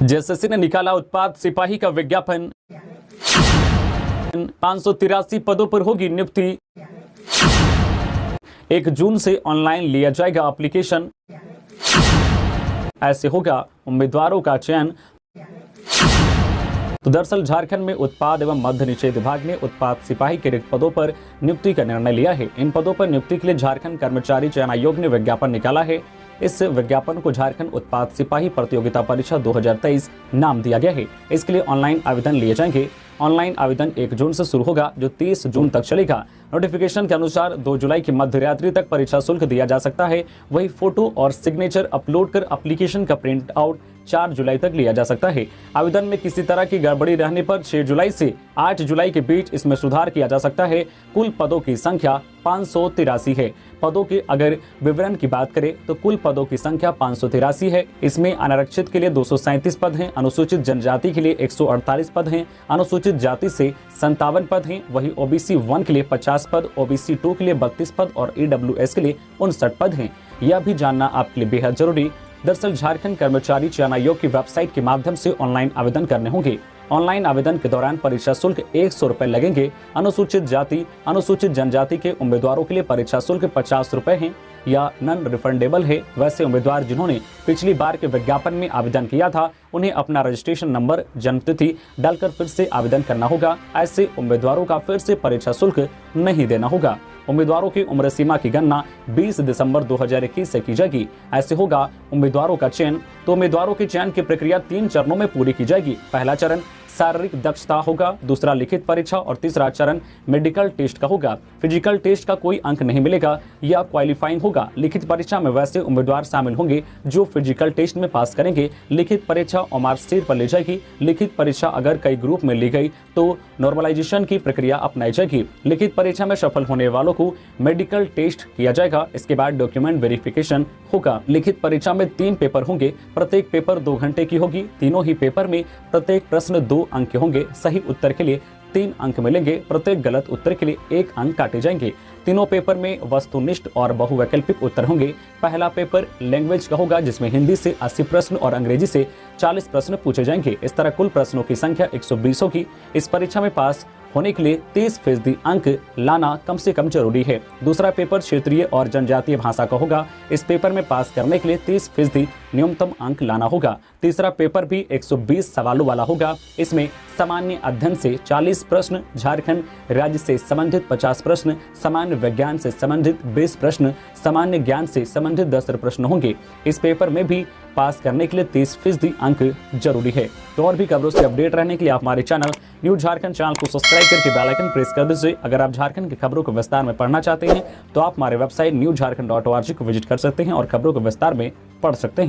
JSSC ने निकाला उत्पाद सिपाही का विज्ञापन। 583 पदों पर होगी नियुक्ति। 1 जून से ऑनलाइन लिया जाएगा एप्लीकेशन। ऐसे होगा उम्मीदवारों का चयन। तो दरअसल झारखंड में उत्पाद एवं मद्य निषेध विभाग ने उत्पाद सिपाही के रिक्त पदों पर नियुक्ति का निर्णय लिया है। इन पदों पर नियुक्ति के लिए झारखंड कर्मचारी चयन आयोग ने विज्ञापन निकाला है। इस विज्ञापन को झारखंड उत्पाद सिपाही प्रतियोगिता परीक्षा 2023 नाम दिया गया है। इसके लिए ऑनलाइन आवेदन लिए जाएंगे। ऑनलाइन आवेदन 1 जून से शुरू होगा, जो 30 जून तक चलेगा। नोटिफिकेशन के अनुसार 2 जुलाई की मध्य रात्रि तक परीक्षा शुल्क दिया जा सकता है। वही फोटो और सिग्नेचर अपलोड कर एप्लीकेशन का प्रिंट आउट 4 जुलाई तक लिया जा सकता है। आवेदन में किसी तरह की गड़बड़ी रहने पर 6 जुलाई से 8 जुलाई के बीच इसमें सुधार किया जा सकता है। कुल पदों की संख्या 583 है। पदों के अगर विवरण की बात करें तो कुल पदों की संख्या 583 है। इसमें अनारक्षित के लिए 237 पद हैं, अनुसूचित जनजाति के लिए 148 पद हैं, अनुसूचित जाति से 57 पद हैं। वही ओबीसी 1 के लिए 50 पद, ओबीसी 2 के लिए 32 पद और ईडब्ल्यूएस के लिए 59 पद हैं। यह भी जानना आपके लिए बेहद जरूरी। दरअसल झारखंड कर्मचारी चयन आयोग की वेबसाइट के माध्यम से ऑनलाइन आवेदन करने होंगे। ऑनलाइन आवेदन के दौरान परीक्षा शुल्क 100 रुपए लगेंगे। अनुसूचित जाति, अनुसूचित जनजाति के उम्मीदवारों के लिए परीक्षा शुल्क 50 रुपए है या नॉन रिफंडेबल है। वैसे उम्मीदवार जिन्होंने पिछली बार के विज्ञापन में आवेदन किया था, उन्हें अपना रजिस्ट्रेशन नंबर, जन्मतिथि डालकर फिर से आवेदन करना होगा। ऐसे उम्मीदवारों का फिर से परीक्षा शुल्क नहीं देना होगा। उम्मीदवारों की उम्र सीमा की गणना 20 दिसंबर 2021 से की जाएगी। ऐसे होगा उम्मीदवारों का चयन। तो उम्मीदवारों के चयन की प्रक्रिया 3 चरणों में पूरी की जाएगी। पहला चरण शारीरिक दक्षता होगा, दूसरा लिखित परीक्षा और तीसरा चरण मेडिकल टेस्ट का होगा। फिजिकल टेस्ट का कोई अंक नहीं मिलेगा, यह क्वालिफाइंग होगा। लिखित परीक्षा में वैसे उम्मीदवार शामिल होंगे जो फिजिकल टेस्ट में पास करेंगे। लिखित परीक्षा मार्कशीट पर ली जाएगी। लिखित परीक्षा अगर कई ग्रुप में ली गई तो नॉर्मलाइजेशन की प्रक्रिया अपनाई जाएगी। लिखित परीक्षा में सफल होने वालों को मेडिकल टेस्ट किया जाएगा। इसके बाद डॉक्यूमेंट वेरिफिकेशन होगा। लिखित परीक्षा में 3 पेपर होंगे। प्रत्येक पेपर 2 घंटे की होगी। तीनों ही पेपर में प्रत्येक प्रश्न 2 अंक के होंगे। सही उत्तर के लिए 3 अंक मिलेंगे। प्रत्येक गलत उत्तर के लिए 1 अंक काटे जाएंगे। तीनों पेपर में वस्तुनिष्ठ और बहुवैकल्पिक उत्तर होंगे। पहला पेपर लैंग्वेज का होगा, जिसमें हिंदी से 80 प्रश्न और अंग्रेजी से 40 प्रश्न पूछे जाएंगे। इस तरह कुल प्रश्नों की संख्या 120 होगी। इस परीक्षा में पास होने के लिए 30% अंक लाना कम से कम जरूरी है। दूसरा पेपर क्षेत्रीय और जनजातीय भाषा का होगा। इस पेपर में पास करने के लिए 30% न्यूनतम अंक लाना होगा। तीसरा पेपर भी 120 सवालों वाला होगा। इसमें सामान्य अध्ययन से 40 प्रश्न, झारखंड राज्य से संबंधित 50 प्रश्न, सामान्य विज्ञान से संबंधित 20 प्रश्न, सामान्य ज्ञान से संबंधित 10 प्रश्न होंगे। इस पेपर में भी पास करने के लिए 30% अंक जरूरी है। तो और भी खबरों से अपडेट रहने के लिए आप हमारे चैनल न्यूज झारखंड चैनल को सब्सक्राइब करके बेल आइकन प्रेस कर दीजिए। अगर आप झारखंड की खबरों को विस्तार में पढ़ना चाहते हैं तो आप हमारे वेबसाइट newsjharkhand.org को विजिट कर सकते हैं और खबरों को विस्तार में पढ़ सकते हैं।